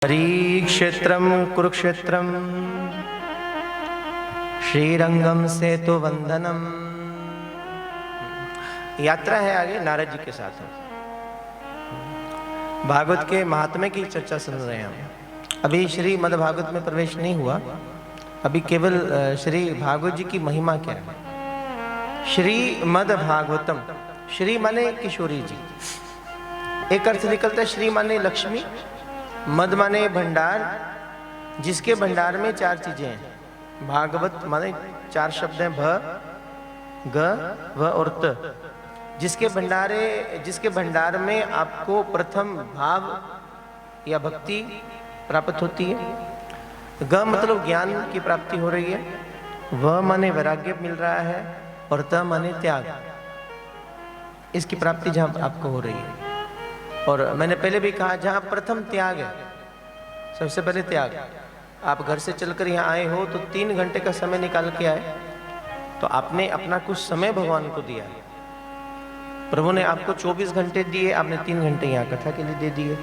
हरिक्षेत्रम कुरुक्षेत्रम श्रीरंगम सेतु वंदनम। यात्रा है आगे नारद जी के साथ। भागवत के महात्म्य की चर्चा सुन रहे हैं हम। अभी श्री मद् भागवत में प्रवेश नहीं हुआ, अभी केवल श्री भागवत जी की महिमा क्या है। श्री मद् भागवतम, श्री माने किशोरी जी, एक अर्थ निकलता है श्री माने लक्ष्मी, मद माने भंडार, जिसके भंडार में चार चीजें हैं। भागवत माने चार शब्द हैं, भ ग व और त, जिसके भंडार में आपको प्रथम भाव या भक्ति प्राप्त होती है। ग मतलब ज्ञान की प्राप्ति हो रही है, व माने वैराग्य मिल रहा है, और त माने त्याग, इसकी प्राप्ति जहां आपको हो रही है। और मैंने पहले भी कहा, जहां प्रथम त्याग है, सबसे पहले त्याग। आप घर से चलकर यहाँ आए हो तो 3 घंटे का समय निकाल के आए, तो आपने अपना कुछ समय भगवान को दिया है। प्रभु ने आपको 24 घंटे दिए, आपने 3 घंटे यहाँ कथा के लिए दे दिए।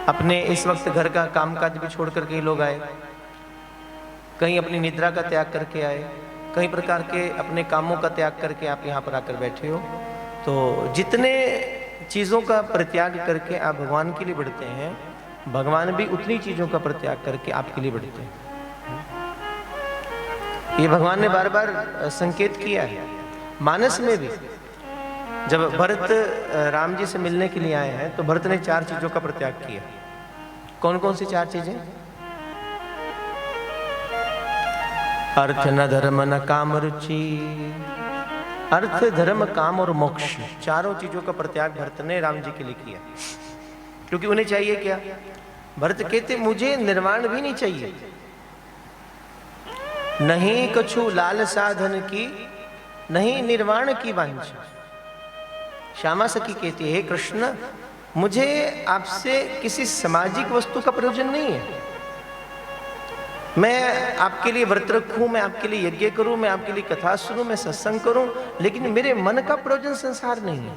अपने इस वक्त घर का कामकाज भी छोड़ कर कई लोग आए, कहीं अपनी निद्रा का त्याग करके आए, कई प्रकार के अपने कामों का त्याग करके आप यहाँ पर आकर बैठे हो। तो जितने चीजों का परित्याग करके आप भगवान के लिए बढ़ते हैं, भगवान भी उतनी चीजों का परित्याग करके आपके लिए बढ़ते हैं। ये भगवान ने बार बार संकेत किया है। मानस में भी जब भरत राम जी से मिलने के लिए आए हैं, तो भरत ने 4 चीजों का परित्याग किया। कौन कौन सी 4 चीजें? अर्थ न धर्म न काम रुचि। अर्थ, धर्म, काम और मोक्ष, चारों चीजों का परित्याग भरत ने राम जी के लिए किया। क्योंकि उन्हें चाहिए क्या? भरत कहते, मुझे निर्वाण भी नहीं चाहिए, नहीं कछु लाल साधन की, नहीं निर्वाण की वांछा। श्यामा सखी कहती है, हे कृष्ण, मुझे आपसे किसी सामाजिक वस्तु का प्रयोजन नहीं है। मैं आपके लिए व्रत रखूं, मैं आपके लिए यज्ञ करूं, मैं आपके लिए कथा सुनूं, मैं सत्संग करूं, लेकिन मेरे मन का प्रयोजन संसार नहीं है।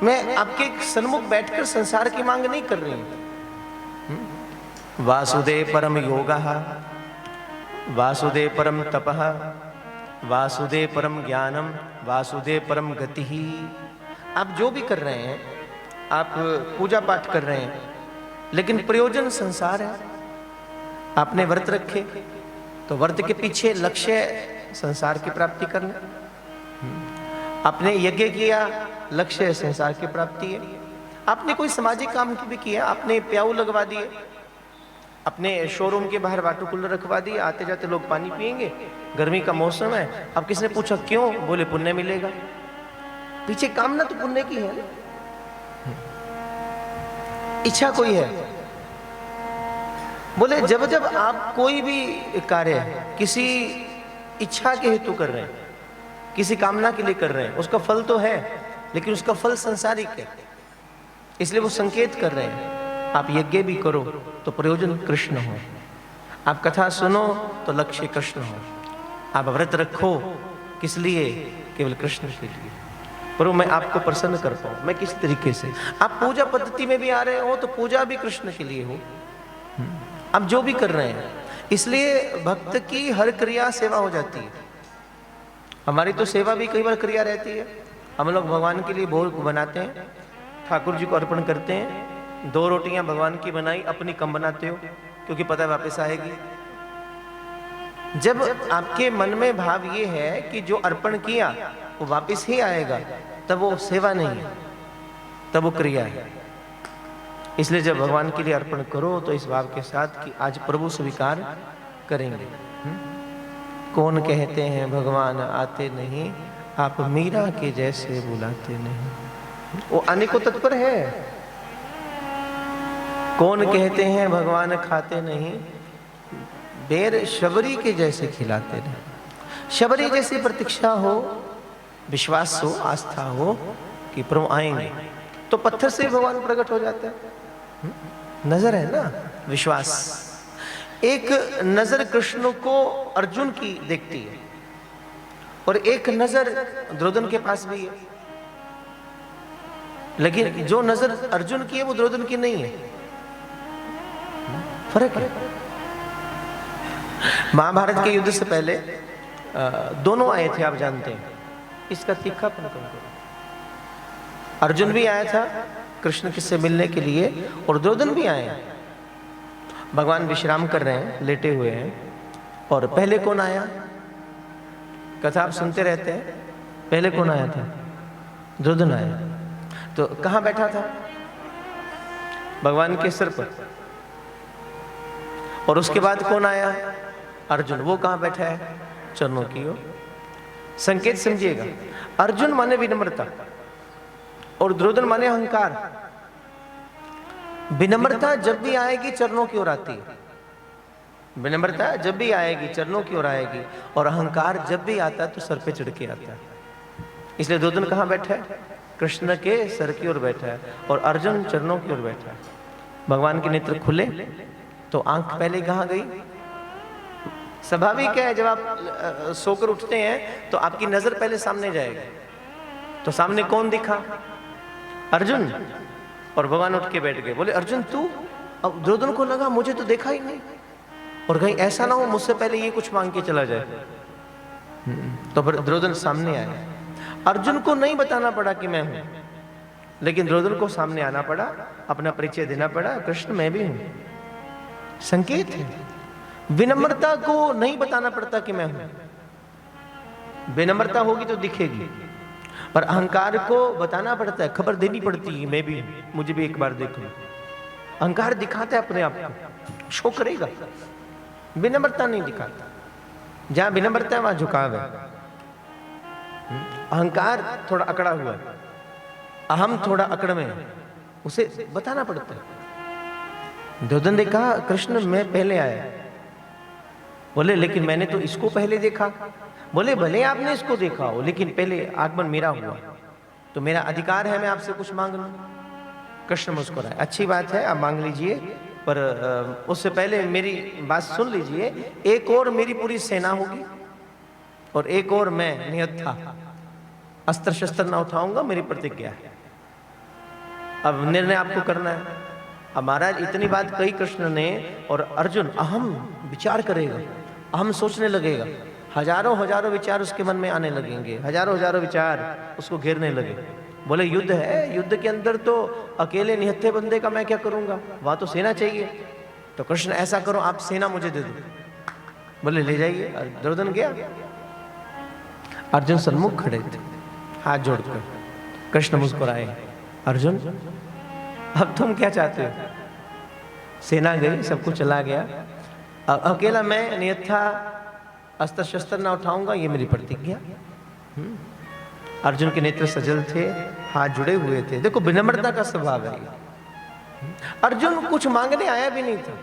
मैं आपके सन्मुख बैठकर संसार की मांग नहीं कर रही हूं। वासुदेव परम योगः, वासुदेव परम तपः, वासुदेव परम ज्ञानम, वासुदेव परम गतिः। आप जो भी कर रहे हैं, आप पूजा पाठ कर रहे हैं, लेकिन प्रयोजन संसार है। आपने व्रत रखे तो व्रत के पीछे लक्ष्य संसार की प्राप्ति करना। आपने यज्ञ किया, लक्ष्य संसार की प्राप्ति है। आपने कोई सामाजिक काम भी किया, आपने प्याऊ लगवा दिए, अपने शोरूम के बाहर वाटर कूलर रखवा दिया, आते जाते लोग पानी पिएंगे, गर्मी का मौसम है। अब किसने पूछा क्यों? बोले पुण्य मिलेगा। पीछे कामना तो पुण्य की है, इच्छा कोई है। बोले जब जब आप कोई भी कार्य किसी इच्छा के हेतु कर रहे हैं, किसी कामना के लिए कर रहे हैं, उसका फल तो है, लेकिन उसका फल संसारिक है, इसलिए वो संकेत कर रहे हैं। आप यज्ञ भी करो तो प्रयोजन कृष्ण हो, आप कथा सुनो तो लक्ष्य कृष्ण हो, आप व्रत रखो किस लिए? केवल कृष्ण के लिए। प्रभु मैं आपको प्रसन्न कर पाऊं, मैं किस तरीके से। आप पूजा पद्धति में भी आ रहे हो तो पूजा भी कृष्ण के लिए हो, आप जो भी कर रहे हैं। इसलिए भक्त की हर क्रिया सेवा हो जाती है। हमारी तो सेवा भी कई बार क्रिया रहती है। हम लोग भगवान के लिए भोग बनाते हैं, ठाकुर जी को अर्पण करते हैं। 2 रोटियां भगवान की बनाई, अपनी कम बनाते हो क्योंकि पता है वापस आएगी। जब आपके मन में भाव ये है कि जो अर्पण किया वो वापस ही आएगा, तब वो सेवा नहीं है, तब वो क्रिया है। इसलिए जब भगवान के लिए अर्पण करो तो इस भाव के साथ कि आज प्रभु स्वीकार करेंगे। कौन कहते हैं भगवान आते नहीं, आप मीरा के जैसे बुलाते नहीं। वो आने को तत्पर है। कौन कहते हैं भगवान खाते नहीं, बेर शबरी के जैसे खिलाते नहीं। शबरी जैसी प्रतीक्षा हो, विश्वास हो, आस्था हो कि प्रभु आएंगे, तो पत्थर से भगवान प्रकट हो जाता है। नजर है ना, विश्वास। एक नजर कृष्ण को अर्जुन की देखती है, और एक नजर दुर्योधन के पास भी है। लेकिन जो नजर अर्जुन की है वो दुर्योधन की नहीं है। फर्क है। महाभारत के युद्ध से पहले दोनों आए थे, आप जानते हैं। इसका तीखापन कम करो। अर्जुन भी आया था कृष्ण से मिलने के लिए और दुर्योधन भी आए हैं। भगवान विश्राम कर रहे हैं, लेटे हुए हैं, और पहले कौन आया? कथा आप सुनते रहते हैं। पहले कौन आया था? दुर्योधन आया। तो कहां बैठा था? भगवान के सिर पर। और उसके बाद कौन आया? अर्जुन। वो कहां बैठा है? चरणों की ओर। संकेत समझिएगा, अर्जुन माने विनम्रता और दुर्योधन माने अहंकार। विनम्रता जब भी आएगी चरणों की ओर आती है। विनम्रता जब भी आएगी चरणों की ओर आएगी, और अहंकार जब भी आता है तो सर पे चढ़ के आता है। इसलिए दुर्योधन कहां बैठा है? कृष्ण के सर की ओर बैठा है, और अर्जुन चरणों की ओर बैठा है। भगवान के नेत्र खुले तो आंख पहले कहां गई? स्वाभाविक है, जब आप सोकर उठते हैं तो आपकी नजर पहले सामने जाएगी। तो सामने कौन दिखा? अर्जुन। और भगवान उठ के बैठ गए। बोले अर्जुन तू? अब दुर्योधन को लगा मुझे तो देखा ही नहीं, और कहीं ऐसा ना हो मुझसे पहले ये कुछ मांग के चला जाए। तो फिर दुर्योधन सामने आए। अर्जुन को नहीं बताना पड़ा कि मैं हूं, लेकिन दुर्योधन को सामने आना पड़ा, अपना परिचय देना पड़ा। कृष्ण मैं भी हूं। संकेत है। विनम्रता को नहीं बताना पड़ता कि मैं हूं। विनम्रता होगी तो दिखेगी, पर अहंकार को बताना पड़ता है, खबर देनी पड़ती है मैं भी हूं, मुझे भी एक बार देखो। अहंकार दिखाता है अपने आप को, शो करेगा। विनम्रता नहीं दिखाता। जहां विनम्रता है वहां झुकाव है। अहंकार थोड़ा अकड़ा हुआ है, अहम थोड़ा अकड़ में है, उसे बताना पड़ता है। दुर्योधन ने कहा कृष्ण मैं पहले आया। बोले लेकिन मैंने तो इसको पहले देखा। बोले भले आपने इसको देखा हो, लेकिन पहले आगमन मेरा हुआ, तो मेरा अधिकार है मैं आपसे कुछ मांग लूं। कृष्ण मुस्कुराए। अच्छी बात है, आप मांग लीजिए, पर उससे पहले मेरी बात सुन लीजिए। एक और मेरी पूरी सेना होगी, और एक और मैं निहत्था अस्त्र शस्त्र ना उठाऊंगा, मेरी प्रतिज्ञा है। अब निर्णय आपको करना है। अब महाराज इतनी बात कही कृष्ण ने, और अर्जुन अहम विचार करेगा, अहम सोचने लगेगा। हजारों हजारों विचार उसके मन में आने लगेंगे, हजारों हजारों विचार उसको घेरने लगे। बोले युद्ध है, युद्ध के अंदर तो अकेले निहत्थे बंदे का मैं क्या करूंगा, वहां तो सेना चाहिए। तो कृष्ण ऐसा करो आप सेना मुझे दे दो। बोले ले जाइए। दुर्योधन गया। अर्जुन सन्मुख खड़े थे हाथ जोड़कर। कृष्ण मुस्कुराए। अर्जुन अब तुम क्या चाहते हो? सेना गई, सब कुछ चला गया, अब अकेला मैं निहत्था अस्त्र शस्त्र ना उठाऊंगा, ये मेरी प्रतिज्ञा। अर्जुन के नेत्र सजल थे, हाथ जुड़े हुए थे। देखो विनम्रता का स्वभाव है। अर्जुन कुछ मांगने आया भी नहीं था,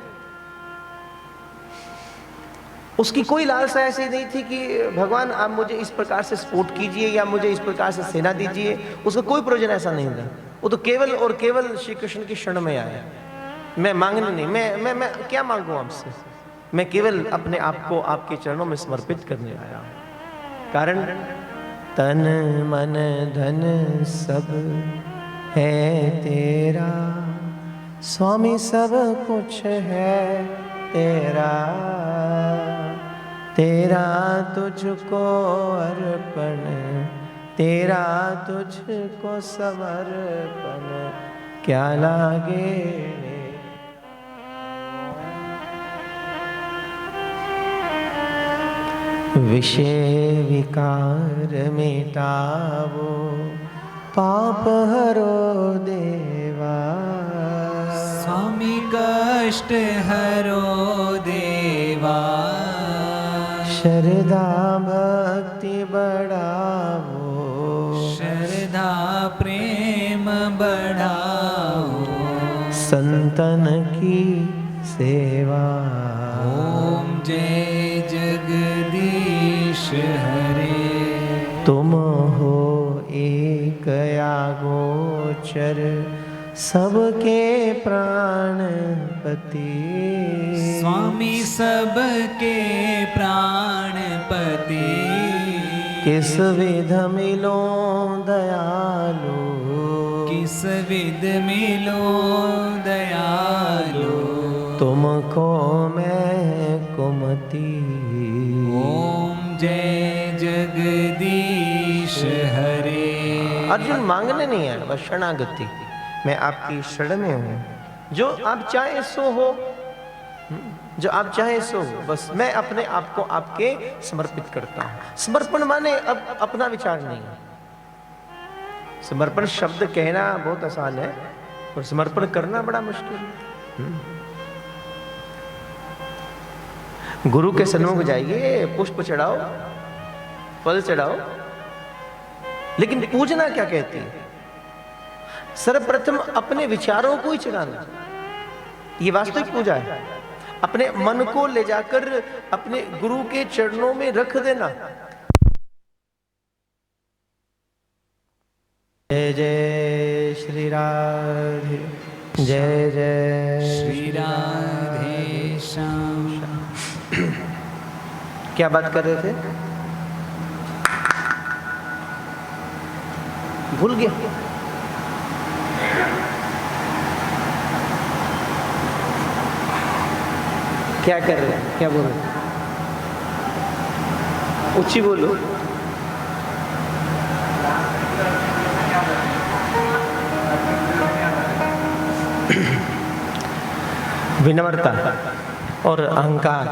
उसकी कोई लालसा ऐसी नहीं थी कि भगवान आप मुझे इस प्रकार से सपोर्ट कीजिए या मुझे इस प्रकार से सेना दीजिए। उसका कोई प्रयोजन ऐसा नहीं था। वो तो केवल और केवल श्री कृष्ण की शरण में आया। मैं मांगने नहीं, मैं क्या मांगू आपसे? मैं केवल अपने आप को आपके चरणों में समर्पित करने आया हूं। कारण तन मन धन सब है तेरा, स्वामी सब कुछ है तेरा, तेरा तुझको अर्पण, तेरा तुझको समर्पण, क्या लागे। विषय विकार मिटावो, पाप हरो देवा, स्वामी कष्ट हरो देवा, श्रद्धा भक्ति बढ़ावो, श्रद्धा प्रेम बढ़ाओ, संतन की सेवा। ओम जय जगदीश हरे। तुम हो एक गोचर, सबके प्राणपति, स्वामी सबके प्राणपति, किस विध मिलो दयालु, किस विध मिलो दयालु, तुमको मैं कुमति। ओम जय जगदीश हरे। अर्जुन मांगने नहीं है, बस शरणागति। मैं आपकी शरण में हूं, जो आप चाहे सो हो, जो आप चाहे सो हो। बस मैं अपने आप को आपके समर्पित करता हूं। समर्पण माने अब अपना विचार नहीं है। समर्पण शब्द कहना बहुत आसान है और समर्पण करना बड़ा मुश्किल है। गुरु के सन्मुख जाइए, पुष्प चढ़ाओ, फल चढ़ाओ, लेकिन पूजना क्या कहती है? सर्वप्रथम अपने विचारों को ही चढ़ाना, ये वास्तविक पूजा है। अपने मन को ले जाकर अपने गुरु के चरणों में रख देना। जय जय श्री राधे, जय जय श्री राधे श्याम। क्या बात कर रहे थे? भूल गया। क्या कर रहे हैं? क्या बोल रहे हैं? ऊंची बोलो। विनम्रता और अहंकार।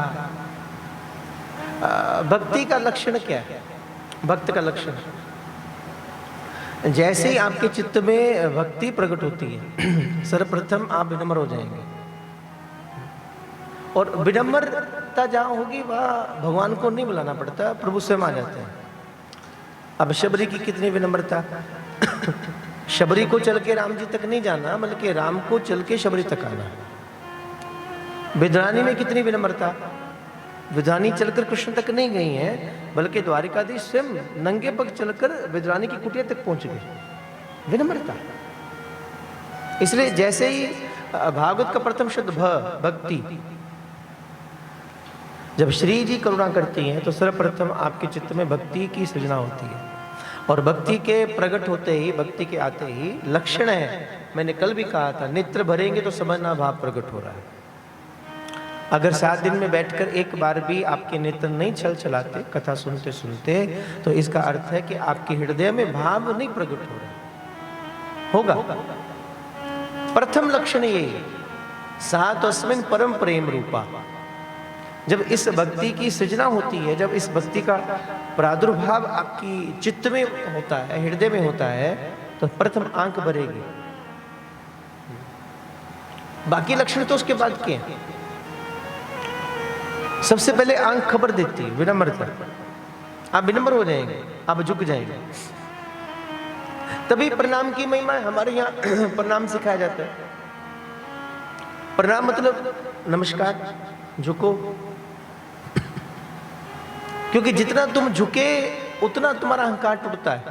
भक्ति का लक्षण क्या है? भक्त का लक्षण, जैसे ही आपके चित्त में भक्ति प्रकट होती है, सर्वप्रथम आप विनम्र हो जाएंगे। और विनम्रता जहां होगी वहां भगवान को नहीं बुलाना पड़ता, प्रभु स्वयं आ जाते हैं। अब शबरी की कितनी विनम्रता। शबरी को चल के राम जी तक नहीं जाना, बल्कि राम को चल के शबरी तक आना। विद्रानी में कितनी विनम्रता। विद्रानी चलकर कृष्ण तक नहीं गई हैं, बल्कि द्वारिकाधीश स्वयं नंगे पग चलकर विद्रानी की कुटिया तक पहुंच गए। विनम्रता। इसलिए जैसे ही भागवत का प्रथम शब्द भक्ति, जब श्री जी करुणा करती हैं तो सर्वप्रथम आपके चित्त में भक्ति की सृजना होती है। और भक्ति के प्रकट होते ही, भक्ति के आते ही लक्षण है, मैंने कल भी कहा था, नेत्र भरेंगे तो समझना भाव प्रकट हो रहा है। अगर 7 दिन में बैठकर एक बार भी आपके नेत्र नहीं छल चलाते कथा सुनते सुनते, तो इसका अर्थ है कि आपके हृदय में भाव नहीं प्रकट हो रहा होगा। प्रथम लक्षण यही है, सा तस्मिन् परम प्रेम रूपा। जब इस भक्ति की सृजना होती है, जब इस भक्ति का प्रादुर्भाव आपकी चित्त में होता है, हृदय में होता है, तो प्रथम आंख भरेगी। बाकी लक्षण तो उसके बाद के हैं। सबसे पहले आंख खबर देती है विनम्रता। आप विनम्र हो जाएंगे, आप झुक जाएंगे। तभी प्रणाम की महिमा है। हमारे यहाँ प्रणाम सिखाया जाता है। प्रणाम मतलब नमस्कार, झुको। क्योंकि जितना तुम झुके उतना तुम्हारा अहंकार टूटता है,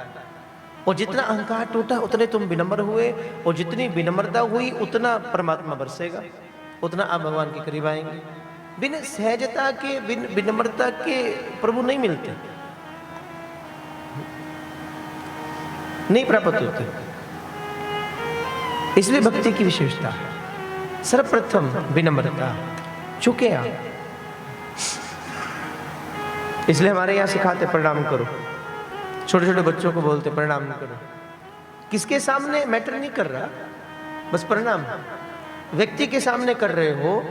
और जितना अहंकार टूटा उतने तुम विनम्र हुए, और जितनी विनम्रता हुई उतना परमात्मा बरसेगा, उतना आप भगवान के करीब आएंगे। बिन सहजता के, बिन विनम्रता के प्रभु नहीं मिलते, नहीं प्राप्त होते। इसलिए भक्ति की विशेषता है सर्वप्रथम विनम्रता, चुके आप। इसलिए हमारे यहाँ सिखाते प्रणाम करो। छोटे छोटे बच्चों को बोलते प्रणाम करो। किसके सामने मैटर नहीं कर रहा, बस प्रणाम। व्यक्ति के सामने कर रहे हो,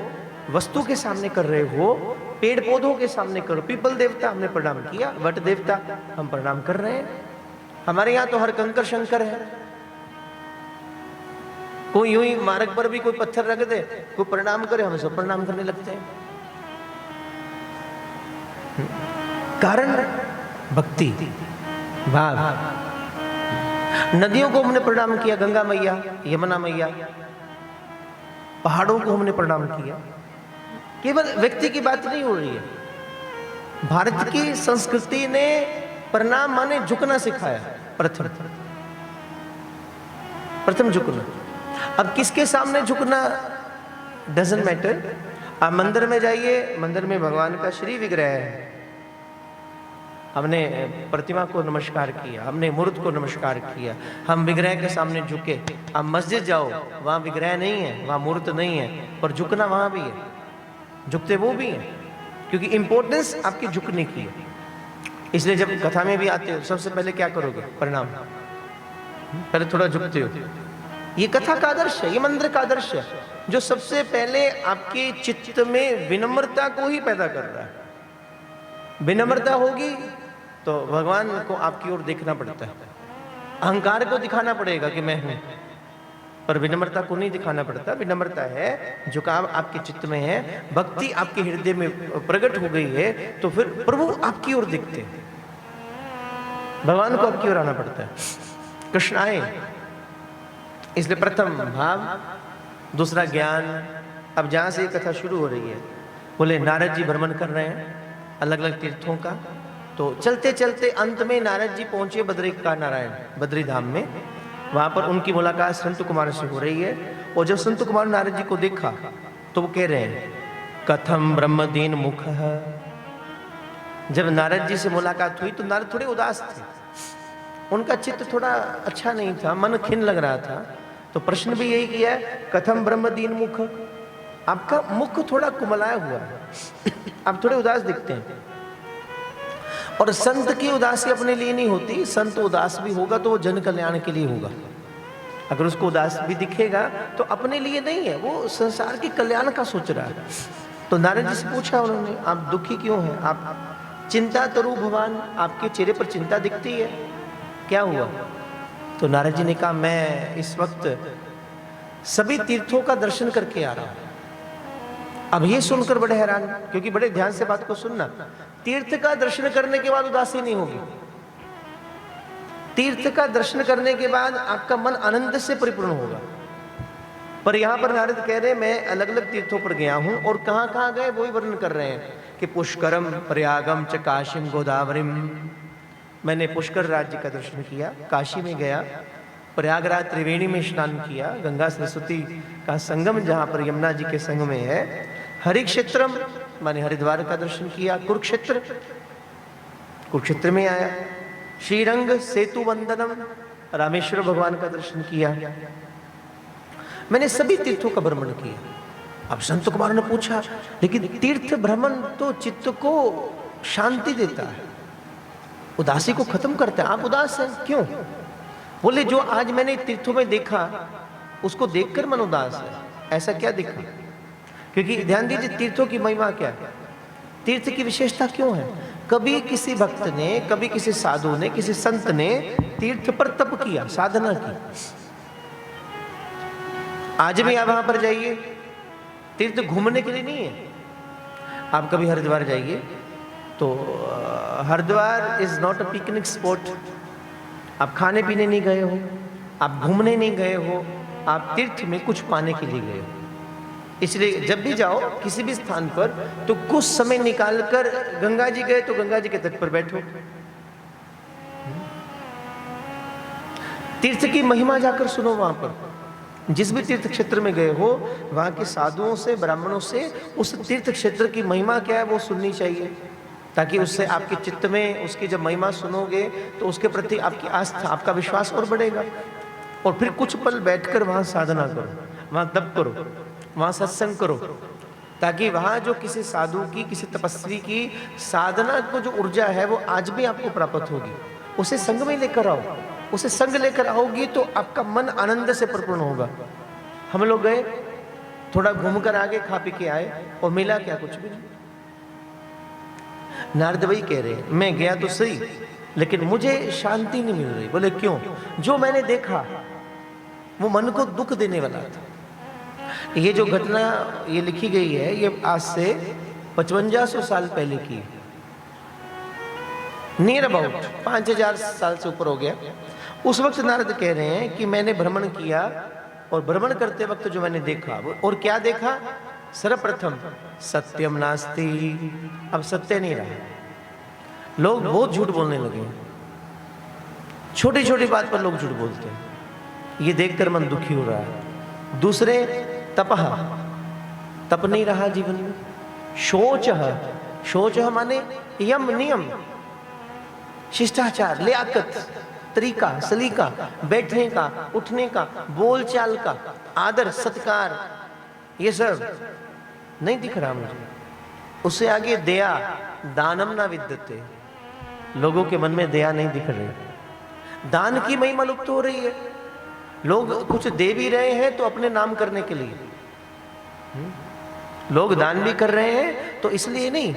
वस्तु के सामने कर रहे हो, पेड़ पौधों के सामने करो। पीपल देवता हमने प्रणाम किया, वट देवता हम प्रणाम कर रहे हैं। हमारे यहाँ तो हर कंकर शंकर है। कोई यूं ही मार्ग पर भी कोई पत्थर रख दे, कोई प्रणाम करे, हम सब प्रणाम करने लगते हैं। कारण भक्ति भाव। नदियों को हमने प्रणाम किया, गंगा मैया, यमुना मैया। पहाड़ों को हमने प्रणाम किया। केवल व्यक्ति की बात नहीं हो रही है। भारत की संस्कृति ने प्रणाम माने झुकना सिखाया। प्रथम झुकना। अब किसके सामने झुकना डजंट मैटर। आप मंदिर में जाइए, मंदिर में भगवान का श्री विग्रह है, हमने प्रतिमा को नमस्कार किया, हमने मूर्त को नमस्कार किया, हम विग्रह के सामने झुके। आप मस्जिद जाओ, वहाँ विग्रह नहीं है, वहाँ मूर्त नहीं है, पर झुकना वहाँ भी है, झुकते वो भी हैं, क्योंकि इंपॉर्टेंस आपकी झुकने की है। इसलिए जब कथा में भी आते हो सबसे पहले क्या करोगे? प्रणाम। पहले थोड़ा झुकते हो। ये कथा का आदर्श है, ये मंदिर का आदर्श है, जो सबसे पहले आपके चित्त में विनम्रता को ही पैदा कर रहा है। विनम्रता होगी तो भगवान को आपकी ओर देखना पड़ता है। अहंकार को दिखाना पड़ेगा कि मैं हूं, पर विनम्रता को नहीं दिखाना पड़ता। विनम्रता है झुकाव आपके चित्त में है, भक्ति आपके हृदय में प्रकट हो गई है, तो फिर प्रभु आपकी ओर दिखते हैं, भगवान को आपकी ओर आना पड़ता है, कृष्ण आए। इसलिए प्रथम भाव, दूसरा ज्ञान। अब जहां से ये कथा शुरू हो रही है, बोले नारद जी भ्रमण कर रहे हैं अलग अलग तीर्थों का। तो चलते चलते अंत में नारद जी पहुंचे बद्री धाम में। वहां पर उनकी मुलाकात संत कुमार से हो रही है। और जब संत कुमार नारद जी को देखा तो वो कह रहे हैं, कथम ब्रह्मदीन मुख। जब नारद जी से मुलाकात हुई तो नारद थोड़े उदास थे, उनका चित्त थोड़ा अच्छा नहीं था, मन खिन्न लग रहा था। तो प्रश्न भी यही किया, कथम ब्रह्मदीन मुख, आपका मुख थोड़ा कुमलाया हुआ है, आप थोड़े उदास दिखते हैं। और संत की उदासी अपने लिए नहीं होती, संत उदास भी होगा तो वो जन कल्याण के लिए होगा। अगर उसको उदास भी दिखेगा तो अपने लिए नहीं है, वो संसार के कल्याण का सोच रहा है। तो नारद जी से पूछा उन्होंने, आप दुखी क्यों हैं? आप चिंता तरु भगवान, आपके चेहरे पर चिंता दिखती है, क्या हुआ? तो नारद जी ने कहा, मैं इस वक्त सभी तीर्थों का दर्शन करके आ रहा हूं। अब ये सुनकर बड़े हैरान, क्योंकि बड़े ध्यान से बात को सुनना, तीर्थ का दर्शन करने के बाद उदासी नहीं होगी। तीर्थ का दर्शन करने के बाद आपका मन आनंद से परिपूर्ण होगा। पर यहां पर नारद कह रहे, मैं अलग अलग तीर्थों पर गया हूं, और कहां कहां गए वही वर्णन कर रहे हैं कि पुष्करम प्रयागम च काशीम गोदावरीम। मैंने पुष्कर राज्य का दर्शन किया, काशी में गया, प्रयागराज त्रिवेणी में स्नान किया, गंगा सरस्वती का संगम जहां पर यमुना जी के संग में है। हरिक्षेत्रम माने हरिद्वार का दर्शन किया, कुरुक्षेत्र में आया, श्रीरंग सेतु वंदनम रामेश्वर भगवान का दर्शन किया। मैंने सभी तीर्थों का भ्रमण किया। अब संत कुमार ने पूछा, लेकिन तीर्थ भ्रमण तो चित्त को शांति देता है, उदासी को खत्म करता है, आप उदास हैं क्यों? बोले, जो आज मैंने तीर्थों में देखा उसको देखकर मन उदास है। ऐसा क्या देखा? क्योंकि ध्यान दीजिए, तीर्थों की महिमा क्या है, तीर्थ की विशेषता क्यों है? कभी किसी भक्त ने, कभी किसी साधु ने, किसी संत ने तीर्थ पर तप किया, साधना की। आज भी आप वहां पर जाइए, तीर्थ घूमने के लिए नहीं है। आप कभी हरिद्वार जाइए तो Haridwar is not a picnic spot. आप खाने पीने नहीं गए हो, आप घूमने नहीं गए हो, आप तीर्थ में कुछ पाने के लिए गए हो। इसलिए जब भी जाओ किसी भी स्थान पर तो कुछ समय निकालकर, गंगा जी गए तो गंगा जी के तट पर बैठो, तीर्थ की महिमा जाकर सुनो। वहां पर जिस भी तीर्थ क्षेत्र में गए हो, वहां के साधुओं से, ब्राह्मणों से उस तीर्थ क्षेत्र की महिमा क्या है वो सुननी चाहिए, ताकि उससे आपके चित्त में उसकी जब महिमा सुनोगे तो उसके प्रति आपकी आस्था, आपका विश्वास और बढ़ेगा। और फिर कुछ पल बैठकर वहां साधना करो, वहां तप करो, वहां सत्संग करो, ताकि वहां जो किसी साधु की, किसी तपस्वी की साधना को जो ऊर्जा है वो आज भी आपको प्राप्त होगी। उसे संग में लेकर आओ, उसे संग लेकर आओगी तो आपका मन आनंद से परिपूर्ण होगा। हम लोग गए, थोड़ा घूमकर आगे, खा पी के आए, और मिला क्या? कुछ भी नहीं। नारद वही कह रहे हैं, मैं गया तो सही, लेकिन मुझे शांति नहीं मिल रही। बोले क्यों? जो मैंने देखा वो मन को दुख देने वाला था। ये जो घटना ये लिखी गई है, ये आज से 5500 साल पहले की, नियर अबाउट 5000 साल से ऊपर हो गया। उस वक्त नारद कह रहे हैं कि मैंने भ्रमण किया, और भ्रमण करते वक्त जो मैंने देखा, और क्या देखा? सर्वप्रथम सत्यम नास्ति। अब सत्य नहीं रहा, लोग बहुत झूठ बोलने लगे, छोटी छोटी बात पर लोग झूठ बोलते हैं, ये देखकर मन दुखी हो रहा है। दूसरे तपह, तप नहीं रहा जीवन में। शोच, शोच माने यम नियम, शिष्टाचार, लियाकत, तरीका, सलीका, बैठने का, उठने का, बोलचाल का, आदर सत्कार, ये सब नहीं दिख रहा मुझे। उससे आगे दया, दानम ना विद्यते, लोगों के मन में दया नहीं दिख रही। दान की महिमा लुप्त हो रही है। लोग कुछ दे भी रहे हैं तो अपने नाम करने के लिए, लोग दान भी कर रहे हैं तो इसलिए नहीं,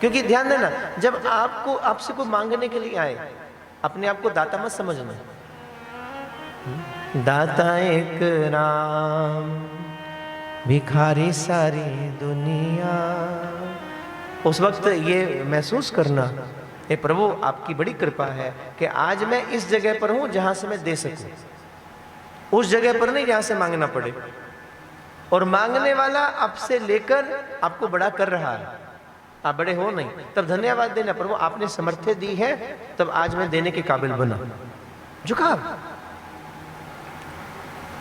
क्योंकि ध्यान देना, जब आपसे कोई मांगने के लिए आए, अपने आप को दाता मत समझना। दाता एक नाम, भिखारी सारी दुनिया। उस वक्त ये महसूस करना, हे प्रभु आपकी बड़ी कृपा है कि आज मैं इस जगह पर हूं जहां से मैं दे सकूं, उस जगह पर नहीं जहां से मांगना पड़े। और मांगने वाला आपसे लेकर आपको बड़ा कर रहा है, आप बड़े हो नहीं, तब धन्यवाद देना, प्रभु आपने समर्थ्य दी है, तब आज मैं देने के काबिल बना। झुकाव।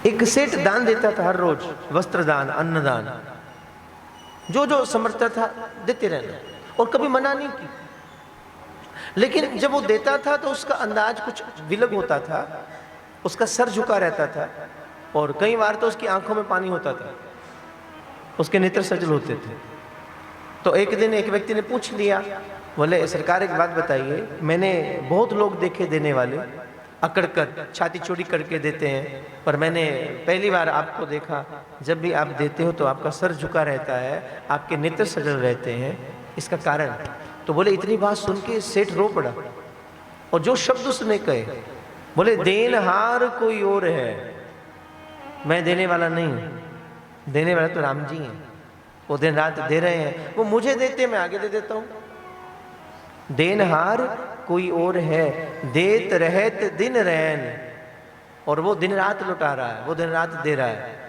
एक सेठ दान देता था हर रोज, वस्त्र दान, अन्न दान, जो जो समर्थ था देते रहना, और कभी मना नहीं की। लेकिन जब वो देता था तो उसका अंदाज कुछ विलग होता था, उसका सर झुका रहता था, और कई बार तो उसकी आंखों में पानी होता था, उसके नेत्र सजल होते थे। तो एक दिन एक व्यक्ति ने पूछ लिया, बोले सरकार एक बात बताइए, मैंने बहुत लोग देखे देने वाले अकड़ कर छाती चौड़ी करके देते हैं, पर मैंने पहली बार आपको देखा, जब भी आप देते हो तो आपका सर झुका रहता है, आपके नेत्र सजल रहते हैं, इसका कारण। तो बोले इतनी बात सुन के सेठ रो पड़ा, और जो शब्द उसने कहे, बोले देनहार कोई और है, मैं देने वाला नहीं हूं, देने वाला तो राम जी हैं, वो दिन रात दे रहे हैं, वो मुझे देते मैं आगे दे देता हूं। देनहार कोई और है, देत रहत दिन रैन, और वो दिन रात लुटा रहा है, वो दिन रात दे रहा है।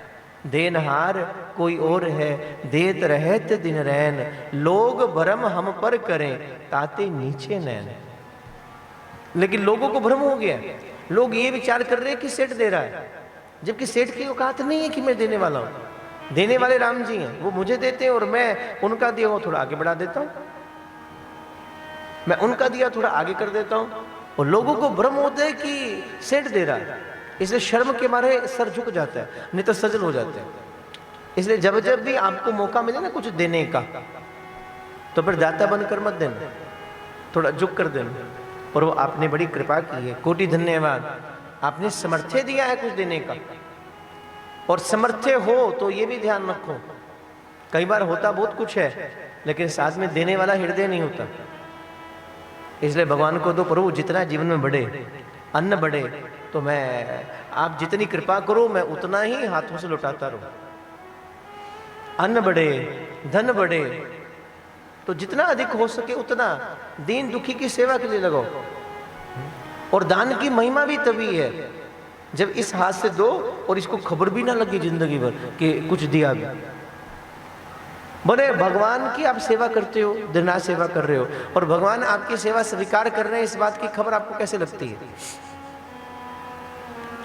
देनहार कोई और है, देत रहत दिन रैन, लोग भ्रम हम पर करें, ताते नीचे नैन। लेकिन लोगों को भ्रम हो गया, लोग ये विचार कर रहे हैं कि सेठ दे रहा है, जबकि सेठ की औकात नहीं है कि मैं देने वाला हूं। देने वाले राम जी हैं, वो मुझे देते हैं और मैं उनका दिया हुआ थोड़ा आगे बढ़ा देता हूं, मैं उनका दिया थोड़ा आगे कर देता हूं। और लोगों को भ्रम होता है कि सेठ दे रहा है, इसलिए शर्म के मारे सर झुक जाता है, नहीं तो सजल हो जाते हैं। इसलिए जब जब भी आपको मौका मिले ना कुछ देने का, तो फिर दाता बनकर मत देना, थोड़ा झुक कर देना। और वो आपने बड़ी कृपा की है, कोटि धन्यवाद, आपने समर्थ्य दिया है कुछ देने का। और समर्थ्य हो तो ये भी ध्यान रखो, कई बार होता बहुत कुछ है, लेकिन साथ में देने वाला हृदय नहीं होता। इसलिए भगवान को दो, प्रभु जितना जीवन में बढ़े, अन्न बढ़े, तो मैं आप जितनी कृपा करो मैं उतना ही हाथों से लौटाता रहूं। अन्न बढ़े, धन बढ़े, तो जितना अधिक हो सके उतना दीन दुखी की सेवा के लिए लगाओ। और दान की महिमा भी तभी है जब इस हाथ से दो और इसको खबर भी ना लगे जिंदगी भर कि कुछ दिया भी। बोले भगवान की आप सेवा करते हो, दिन सेवा कर रहे हो, और भगवान आपकी सेवा स्वीकार कर रहे हैं, इस बात की खबर आपको कैसे लगती है?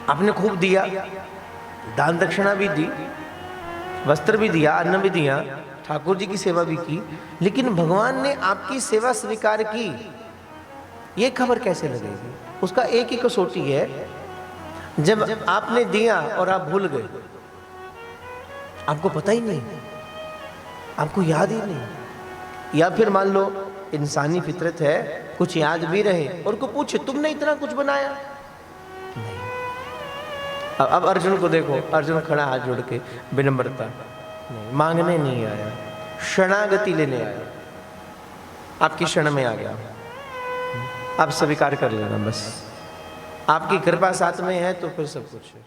आपने खूब दिया, दान दक्षिणा भी दी, वस्त्र भी दिया, अन्न भी दिया, ठाकुर जी की सेवा भी की, लेकिन भगवान ने आपकी सेवा स्वीकार की, ये खबर कैसे लगेगी? उसका एक ही कसौटी है, जब आपने दिया और आप भूल गए, आपको पता ही नहीं, आपको याद ही नहीं, या फिर मान लो इंसानी फितरत है, कुछ याद भी रहे और को पूछे तुमने इतना कुछ बनाया नहीं। अब अर्जुन को देखो, अर्जुन खड़ा हाथ जोड़ के विनम्रता, नहीं मांगने नहीं आया, शरणागति लेने आया, आपकी शरण में आ गया, आप स्वीकार कर लेना बस। आपकी कृपा साथ में है तो फिर सब कुछ है।